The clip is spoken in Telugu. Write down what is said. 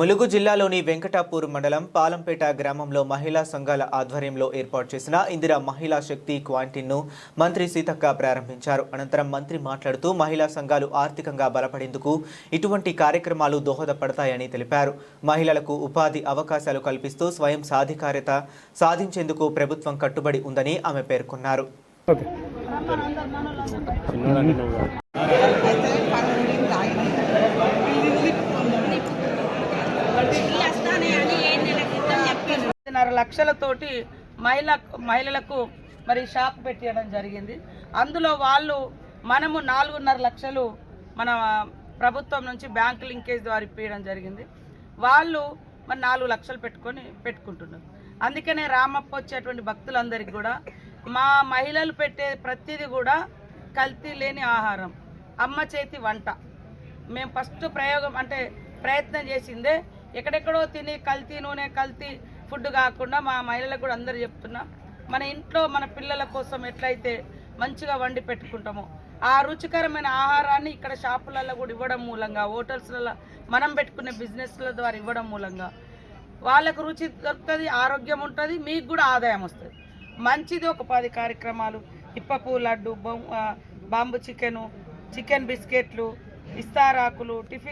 ములుగు జిల్లాలోని వెంకటాపూర్ మండలం పాలంపేట గ్రామంలో మహిళా సంఘాల ఆధ్వర్యంలో ఏర్పాటు చేసిన ఇందిరా మహిళా శక్తి క్వాంటీన్ను మంత్రి సీతక్క ప్రారంభించారు. అనంతరం మంత్రి మాట్లాడుతూ మహిళా సంఘాలు ఆర్థికంగా బలపడేందుకు ఇటువంటి కార్యక్రమాలు దోహదపడతాయని తెలిపారు. మహిళలకు ఉపాధి అవకాశాలు కల్పిస్తూ స్వయం సాధికారత సాధించేందుకు ప్రభుత్వం కట్టుబడి ఉందని ఆమె పేర్కొన్నారు. లక్షలతోటి మహిళలకు మరి షాప్ పెట్టడం జరిగింది. అందులో వాళ్ళు మనము 4.5 లక్షలు మన ప్రభుత్వం నుంచి బ్యాంక్ లింకేజ్ ద్వారా ఇప్పించడం జరిగింది. వాళ్ళు మరి 4 లక్షలు పెట్టుకుంటున్నారు. అందుకనే రామప్ప వచ్చేటువంటి భక్తులందరికీ కూడా మా మహిళలు పెట్టే ప్రతిదీ కూడా కల్తీ లేని ఆహారం, అమ్మ చేతి వంట. మేము ఫస్ట్ ప్రయత్నం చేసిందే ఎక్కడెక్కడో తిని కల్తీ నూనె కల్తీ ఫుడ్ కాకుండా మా మహిళలకు కూడా అందరూ చెప్తున్నాం, మన ఇంట్లో మన పిల్లల కోసం ఎట్లయితే మంచిగా వండి పెట్టుకుంటామో ఆ రుచికరమైన ఆహారాన్ని ఇక్కడ షాపులలో కూడా ఇవ్వడం మూలంగా, హోటల్స్లలో మనం పెట్టుకునే బిజినెస్ల ద్వారా ఇవ్వడం మూలంగా వాళ్ళకు రుచి దొరుకుతుంది, ఆరోగ్యం ఉంటుంది, మీకు కూడా ఆదాయం వస్తుంది. మంచిది ఒక 10 కార్యక్రమాలు, ఇప్పపు లడ్డు, బాంబు చికెన్ బిస్కెట్లు, ఇస్తారాకులు, టిఫిన్